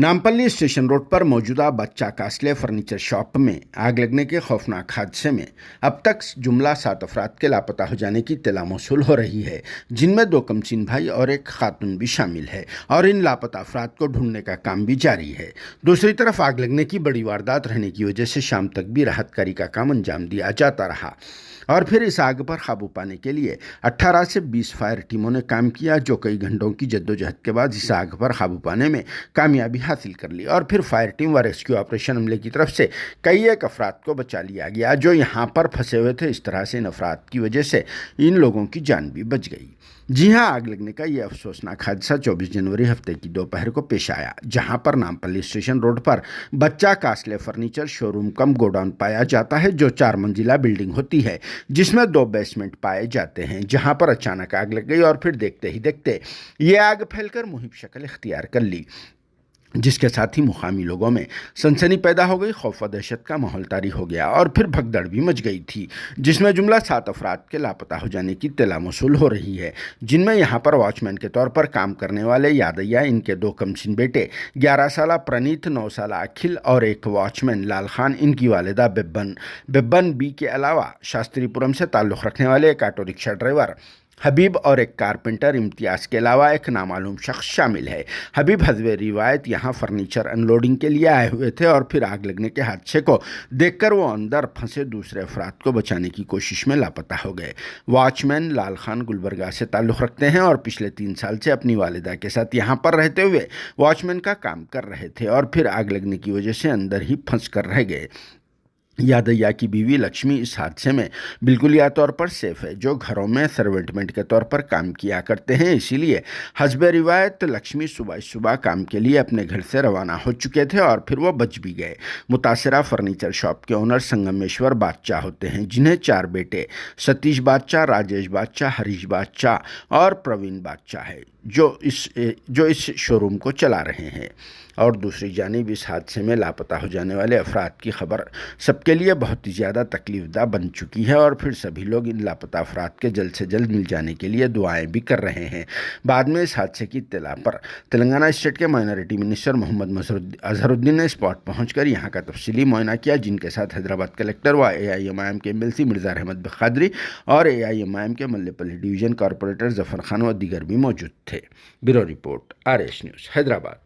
Nampally station road पर मौजूदा बच्चा कास्ले फर्नीचर शॉप में आग लगने के खौफनाक हादसे में अब तक जुमला 7 अफराद के लापता हो जाने की इत्तला मौसूल हो रही है, जिनमें 2 कमसीन भाई और एक खातून भी शामिल है और इन लापता अफराद को ढूंढने का काम भी जारी है। दूसरी तरफ आग लगने की बड़ी वारदात रहने की वजह से शाम तक भी राहत कारी का काम अंजाम दिया जाता रहा और फिर इस आग पर काबू पाने के लिए 18 से 20 फायर टीमों ने काम किया, जो कई घंटों की जद्दोजहद के बाद इस आग पर काबू पाने में कामयाबी हासिल कर ली और फिर फायर टीम व रेस्क्यू ऑपरेशन अमले की तरफ से कई एक अफराद को बचा लिया गया जो यहाँ पर फंसे हुए थे। इस तरह से इन अफराद की वजह से इन लोगों की जान भी बच गई। जी हाँ, आग लगने का यह अफसोसनाक हादसा 24 जनवरी हफ्ते की दोपहर को पेश आया, जहां पर नामपल्ली स्टेशन रोड पर बच्चा कास्ले फर्नीचर शोरूम कम गोडाउन पाया जाता है, जो 4 मंजिला बिल्डिंग होती है जिसमें 2 बेसमेंट पाए जाते हैं। जहां पर अचानक आग लग गई और फिर देखते ही देखते ये आग फैलकर मुहिब शक्ल इख्तियार कर ली, जिसके साथ ही मुकामी लोगों में सनसनी पैदा हो गई। खौफ व दहशत का माहौल तारी हो गया और फिर भगदड़ भी मच गई थी, जिसमें जुमला 7 अफराद के लापता हो जाने की इत्तला मौसूल हो रही है, जिनमें यहां पर वॉचमैन के तौर पर काम करने वाले यादయ్య, इनके 2 कमसीन बेटे 11 साला प्रणीत, 9 साला अखिल और एक वॉचमैन लाल खान, इनकी वालिदा बिब्बन बी के अलावा शास्त्रीपुरम से ताल्लुक़ रखने वाले एक ऑटो रिक्शा ड्राइवर हबीब और एक कारपेंटर इम्तियाज़ के अलावा एक नामालूम शख्स शामिल है। हबीब हज़वे रिवायत यहाँ फर्नीचर अनलोडिंग के लिए आए हुए थे और फिर आग लगने के हादसे को देखकर वो अंदर फंसे दूसरे अफराद को बचाने की कोशिश में लापता हो गए। वॉचमैन लाल खान गुलबर्गा से ताल्लुक़ रखते हैं और पिछले 3 साल से अपनी वालिदा के साथ यहाँ पर रहते हुए वॉचमैन का काम कर रहे थे और फिर आग लगने की वजह से अंदर ही फंस कर रह गए। यादయ్య की बीवी लक्ष्मी इस हादसे में बिल्कुलिया तौर पर सेफ है, जो घरों में सर्वेंटमेंट के तौर पर काम किया करते हैं। इसीलिए हस्बे रिवायत लक्ष्मी सुबह काम के लिए अपने घर से रवाना हो चुके थे और फिर वो बच भी गए। मुतासिरा फर्नीचर शॉप के ओनर संगमेश्वर बादशाह होते हैं, जिन्हें 4 बेटे सतीश बादशाह, राजेश बादशाह, हरीश बादशाह और प्रवीण बादशाह है, जो इस शोरूम को चला रहे हैं। और दूसरी जानिब इस हादसे में लापता हो जाने वाले अफराद की खबर सबके लिए बहुत ही ज़्यादा तकलीफदा बन चुकी है और फिर सभी लोग इन लापता अफराद के जल्द से जल्द मिल जाने के लिए दुआएं भी कर रहे हैं। बाद में इस हादसे की इत्तला पर तेलंगाना स्टेट के माइनॉरिटी मिनिस्टर मोहम्मद अजहरुद्दीन ने स्पॉट पहुंचकर यहां का तफसीली मुआयना किया, जिनके साथ हैदराबाद कलेक्टर व AIMIM के MLC मिर्ज़ा अहमद बखादरी और AIMIM के मल्लेपल्ली डिवीज़न कॉरपोरेटर जफर खान व दीगर भी मौजूद थे। Bureau report, RS news, Hyderabad.